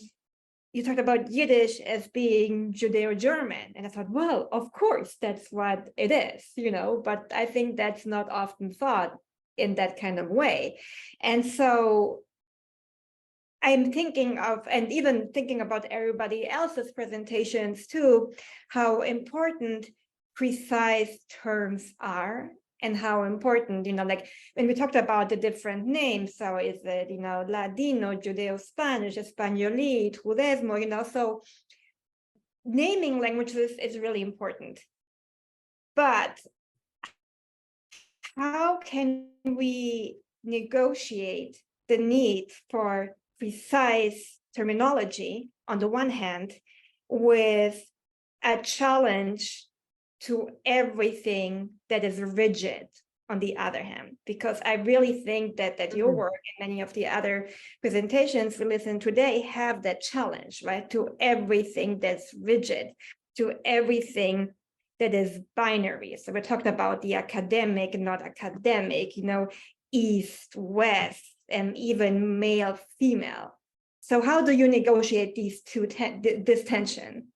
You talked about Yiddish as being Judeo-German, and I thought, well, of course, that's what it is, But I think that's not often thought in that kind of way, and so I'm thinking of, and even thinking about everybody else's presentations too, how important precise terms are and how important, like when we talked about the different names, so is it, Ladino, Judeo-Spanish, Españolí, Judaismo, so naming languages is really important. But how can we negotiate the need for precise terminology on the one hand, with a challenge to everything that is rigid on the other hand? Because I really think that your work and many of the other presentations we listened today have that challenge, right? To everything that's rigid, to everything that is binary. So we're talking about the academic, not academic, East, West, and even male, female. So how do you negotiate these this tension?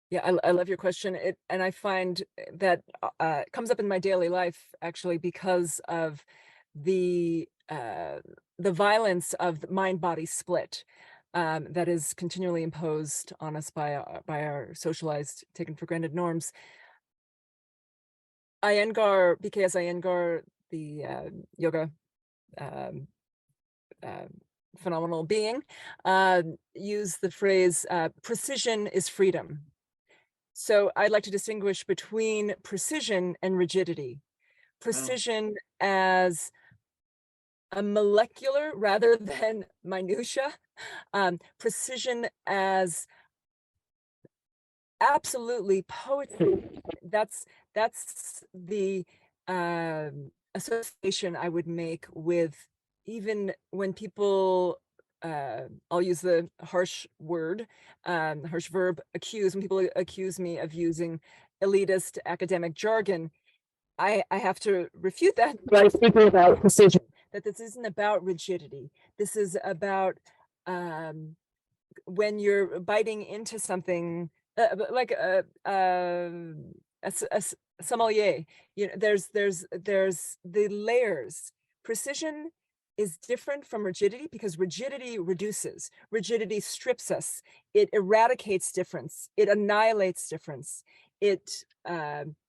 Yeah, I love your question. And I find that it comes up in my daily life, actually, because of the violence of the mind-body split that is continually imposed on us by our socialized, taken for granted norms. BKS Iyengar, the yoga phenomenal being, used the phrase, precision is freedom. So I'd like to distinguish between precision and rigidity. Precision as a molecular rather than minutia. Precision as absolutely poetry. That's the association I would make with, even when people, I'll use the harsh word, harsh verb, accuse. When people accuse me of using elitist academic jargon, I have to refute that by speaking about precision, that this isn't about rigidity. This is about when you're biting into something, like a sommelier, there's the layers. Precision is different from rigidity because rigidity reduces. Rigidity strips us. It eradicates difference. It annihilates difference. It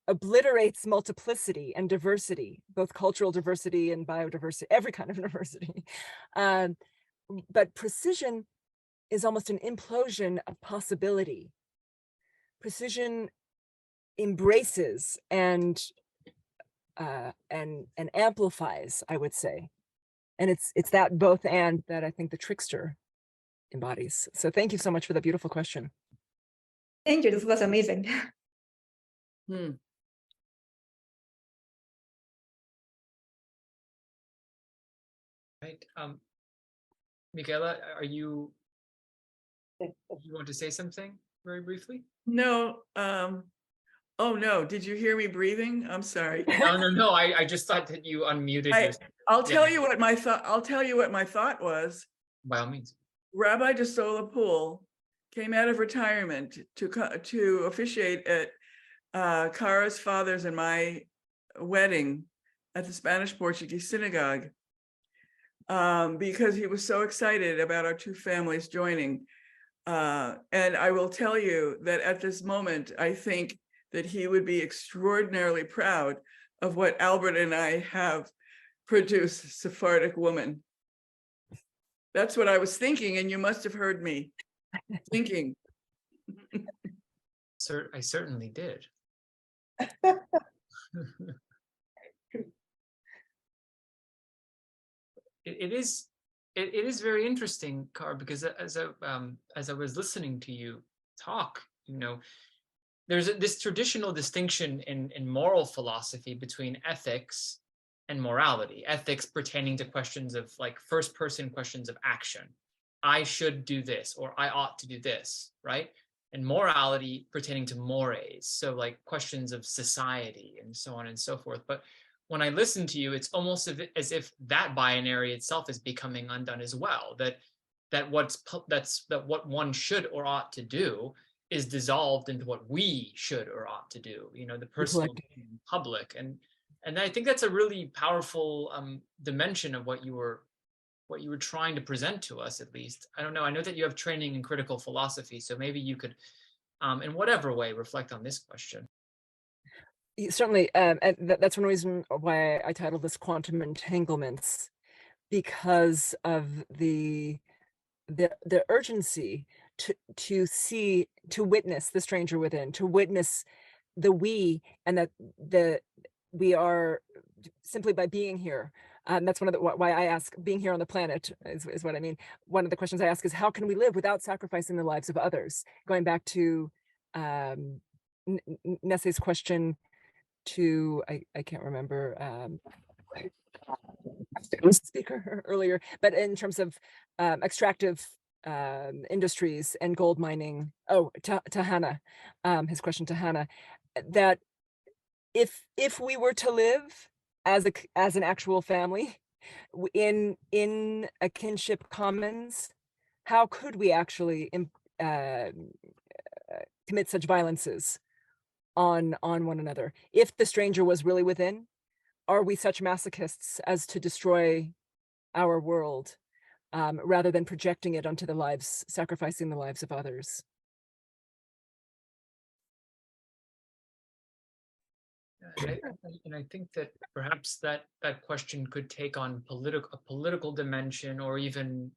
obliterates multiplicity and diversity, both cultural diversity and biodiversity, every kind of diversity. But precision is almost an implosion of possibility. Precision embraces and amplifies, I would say. And it's that both and that I think the trickster embodies. So thank you so much for that beautiful question. Thank you, this was amazing. Right. Michaela, you want to say something very briefly? No. Oh no, did you hear me breathing? I'm sorry. No. I just thought that you unmuted yourself. I'll tell you what my thought was. By all means. Rabbi DeSola Poole came out of retirement to officiate at Cara's father's and my wedding at the Spanish Portuguese synagogue, because he was so excited about our two families joining. And I will tell you that at this moment, I think that he would be extraordinarily proud of what Albert and I have produced, Sephardic woman. That's what I was thinking, and you must have heard me thinking. I certainly did. it is very interesting, Cara, because as I was listening to you talk, there's this traditional distinction in moral philosophy between ethics and morality. Ethics pertaining to questions of like first person questions of action. I should do this, or I ought to do this, right? And morality pertaining to mores, so like questions of society and so on and so forth. But when I listen to you, it's almost as if that binary itself is becoming undone as well. That what one should or ought to do is dissolved into what we should or ought to do. The personal, public, and I think that's a really powerful dimension of what you were trying to present to us, at least. I don't know. I know that you have training in critical philosophy, so maybe you could, in whatever way, reflect on this question. Certainly, and that's one reason why I titled this Quantum Entanglements, because of the urgency to witness the stranger within, to witness the we, and that we are simply by being here. That's one of the why I ask, being here on the planet is what I mean. One of the questions I ask is, how can we live without sacrificing the lives of others? Going back to Nessie's question to, I can't remember, speaker earlier, but in terms of extractive industries and gold mining. To Hannah, his question to Hannah, that if we were to live as an actual family in a kinship commons, how could we actually commit such violences on one another? If the stranger was really within, are we such masochists as to destroy our world rather than projecting it onto the lives, sacrificing the lives of others? And I think that perhaps that question could take on a political dimension, or even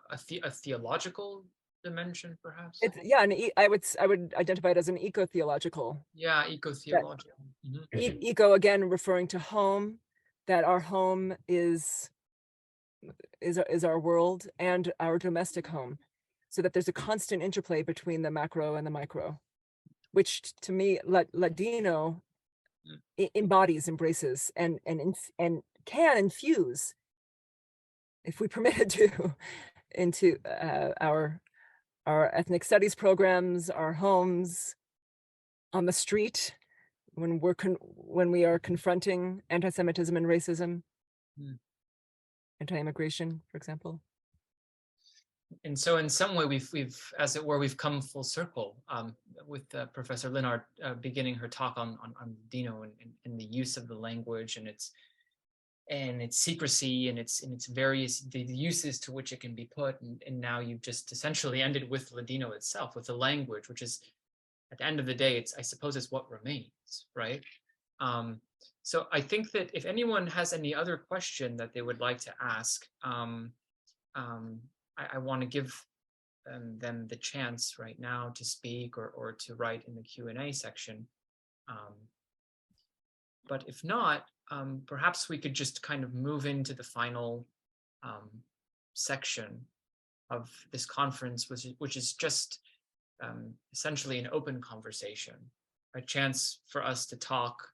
a theological dimension, perhaps. I would identify it as an eco-theological. Yeah, eco-theological. Eco, again, referring to home, that our home is our world and our domestic home, so that there's a constant interplay between the macro and the micro, which to me, Ladino embodies, embraces, and can infuse, if we permit it to, into our ethnic studies programs, our homes, on the street, when we are confronting anti-Semitism and racism, anti-immigration, for example. And so in some way we've as it were, we've come full circle with Professor Linard beginning her talk on Ladino and the use of the language and its secrecy and its various the uses to which it can be put, and now you've just essentially ended with Ladino itself, with the language, which is, at the end of the day, I suppose it's what remains, right? So I think that if anyone has any other question that they would like to ask, I want to give them the chance right now to speak or to write in the Q&A section. But if not, perhaps we could just kind of move into the final section of this conference, which is just essentially an open conversation, a chance for us to talk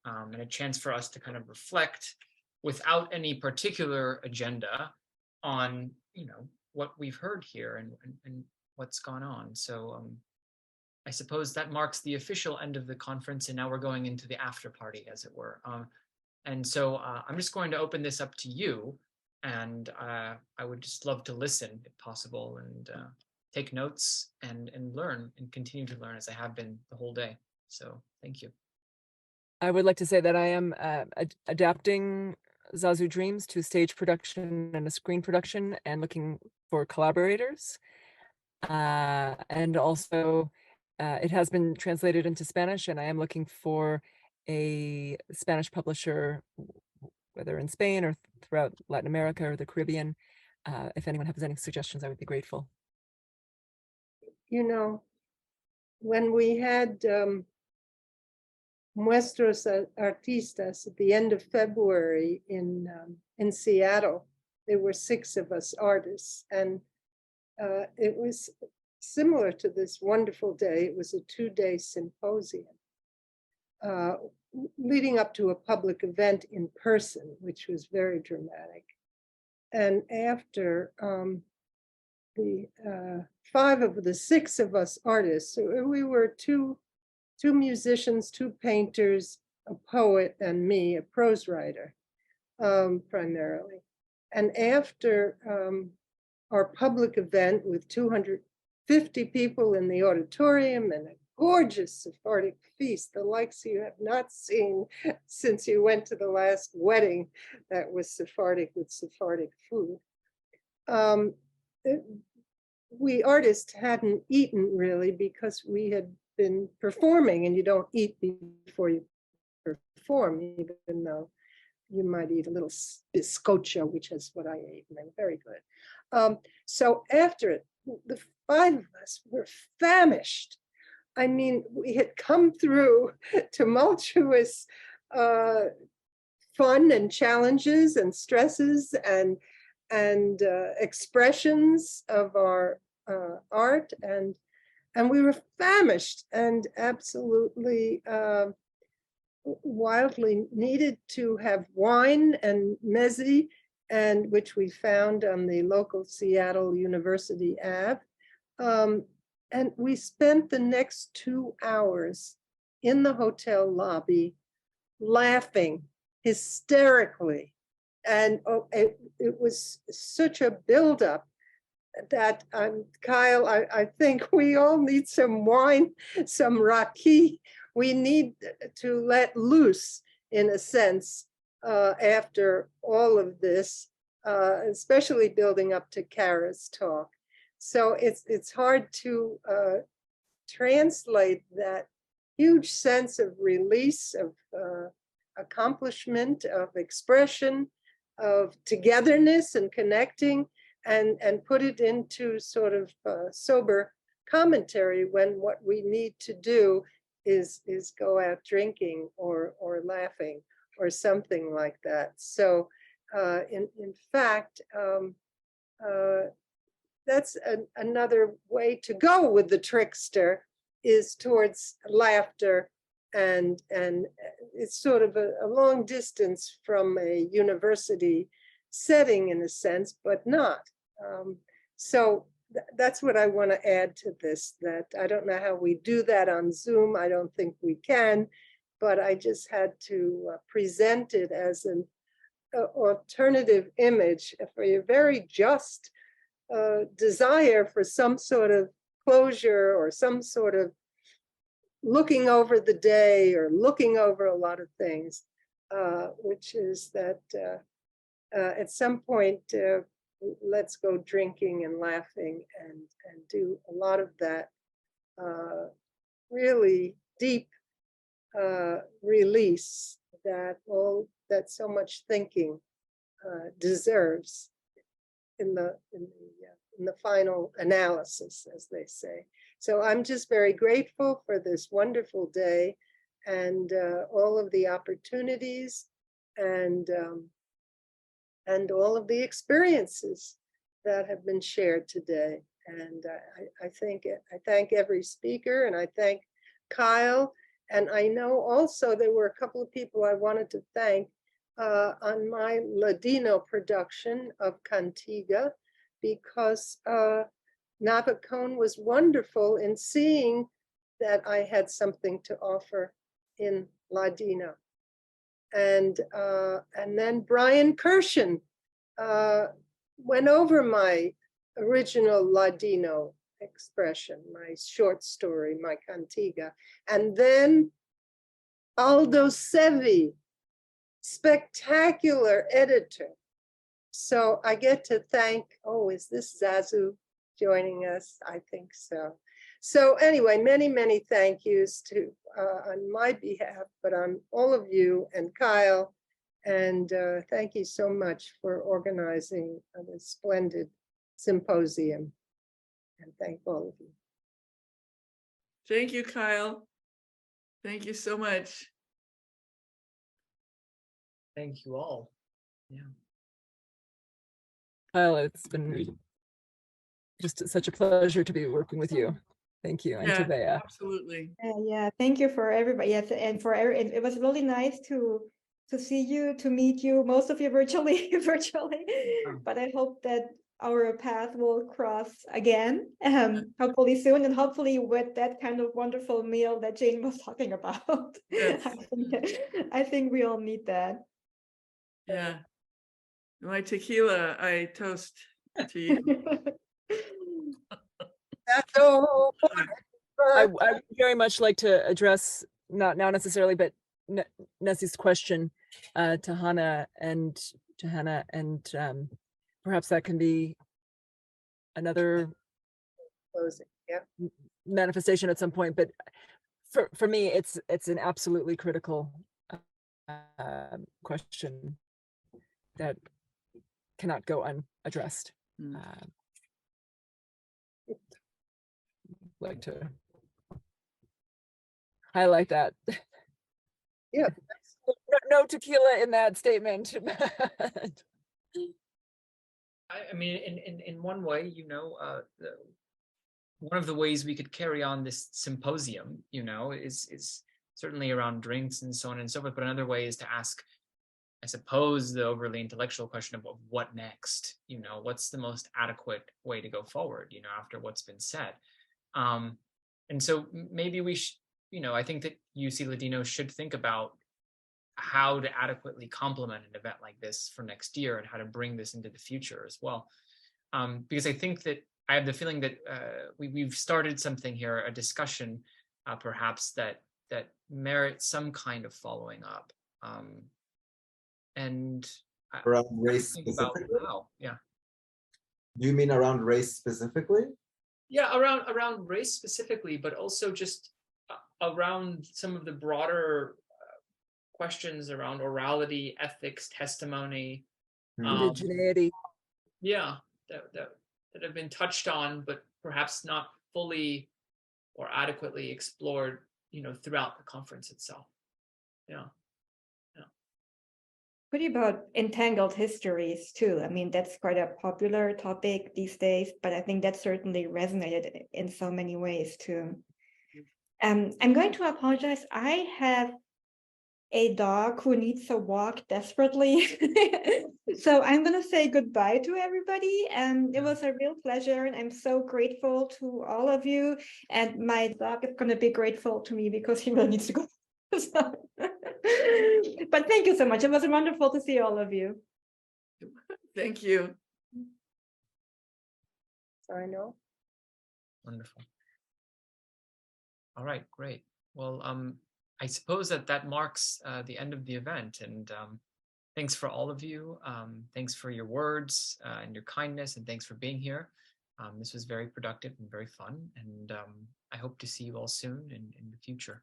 and a chance for us to kind of reflect without any particular agenda on, what we've heard here and what's gone on. So I suppose that marks the official end of the conference, and now we're going into the after party, as it were. And so I'm just going to open this up to you, and I would just love to listen, if possible, and take notes and learn and continue to learn as I have been the whole day. So thank you. I would like to say that I am adapting Zazu Dreams to stage production and a screen production, and looking for collaborators. And also, it has been translated into Spanish, and I am looking for a Spanish publisher, whether in Spain or throughout Latin America or the Caribbean. If anyone has any suggestions, I would be grateful. When we had Muestros Artistas at the end of February in Seattle, there were 6 of us artists, and it was similar to this wonderful day. It was a 2-day symposium leading up to a public event in person, which was very dramatic. And after the 5 of the 6 of us artists, so we were two musicians, 2 painters, a poet, and me, a prose writer, primarily. And after our public event with 250 people in the auditorium and a gorgeous Sephardic feast, the likes you have not seen since you went to the last wedding that was Sephardic with Sephardic food. We artists hadn't eaten really because we had been performing, and you don't eat before you perform, even though you might eat a little biscocho, which is what I ate, and they were very good. So after it, the 5 of us were famished. I mean, we had come through tumultuous fun and challenges and stresses and expressions of our art, and we were famished and absolutely wildly needed to have wine and mezzi, and which we found on the local Seattle University Ave. And we spent the next 2 hours in the hotel lobby laughing hysterically. And it was such a buildup that Kyle, I think we all need some wine, some raki. We need to let loose, in a sense, after all of this, especially building up to Cara's talk. So it's hard to translate that huge sense of release, of accomplishment, of expression, of togetherness and connecting, and put it into sort of sober commentary when what we need to do is go out drinking or laughing or something like that. So in fact, that's another way to go with the trickster, is towards laughter, and it's sort of a long distance from a university setting in a sense, but not. So that's what I want to add to this, that I don't know how we do that on Zoom. I don't think we can, but I just had to present it as an alternative image for a very just desire for some sort of closure or some sort of looking over the day or looking over a lot of things, which is that at some point, let's go drinking and laughing and do a lot of that really deep release that so much thinking deserves in the final analysis, as they say. So I'm just very grateful for this wonderful day and all of the opportunities and all of the experiences that have been shared today. And I thank every speaker, and I thank Kyle. And I know also there were a couple of people I wanted to thank on my Ladino production of Cantiga, because Navacone was wonderful in seeing that I had something to offer in Ladino. And then Brian Kirshen went over my original Ladino expression, my short story, my Cantiga. And then Aldo Sevi, spectacular editor. So I get to thank, is this Zazu joining us? I think so. So anyway, many, many thank yous to on my behalf, but on all of you and Kyle. And thank you so much for organizing this splendid symposium. And thank all of you. Thank you, Kyle. Thank you so much. Thank you all. Yeah. Kyle, it's been just such a pleasure to be working with you. Thank you, and to Bea. Absolutely. Yeah, thank you for everybody. Yes, and for it was really nice to see you, to meet you. Most of you virtually, but I hope that our path will cross again, hopefully soon, and hopefully with that kind of wonderful meal that Jane was talking about. Yes. I think we all need that. Yeah. My tequila, I toast to you. That's all. I would very much like to address, not now necessarily, but Nessie's question to Hannah, and perhaps that can be another Closing. Yeah. manifestation at some point. But for me, it's an absolutely critical question that cannot go unaddressed. Like to highlight that. Yeah. No tequila in that statement. I mean, in one way, one of the ways we could carry on this symposium, is certainly around drinks and so on and so forth. But another way is to ask, I suppose, the overly intellectual question of what next. What's the most adequate way to go forward? After what's been said. And so maybe we should, I think that UC Ladino should think about how to adequately complement an event like this for next year and how to bring this into the future as well. Because I think that I have the feeling that we've started something here, a discussion perhaps that merits some kind of following up. And around race specifically? Yeah. Do you mean around race specifically? Yeah, around race specifically, but also just around some of the broader questions around orality, ethics, testimony, Indigeneity. Yeah, that have been touched on, but perhaps not fully or adequately explored, throughout the conference itself. Yeah. What about entangled histories too? I mean, that's quite a popular topic these days, but I think that certainly resonated in so many ways too. I'm going to apologize. I have a dog who needs a walk desperately. So I'm going to say goodbye to everybody. And it was a real pleasure. And I'm so grateful to all of you. And my dog is going to be grateful to me because he really needs to go. But thank you so much. It was wonderful to see all of you. Thank you. So I know. Wonderful. All right, great. Well, I suppose that marks the end of the event, and thanks for all of you. Thanks for your words and your kindness, and thanks for being here. This was very productive and very fun, and I hope to see you all soon in the future.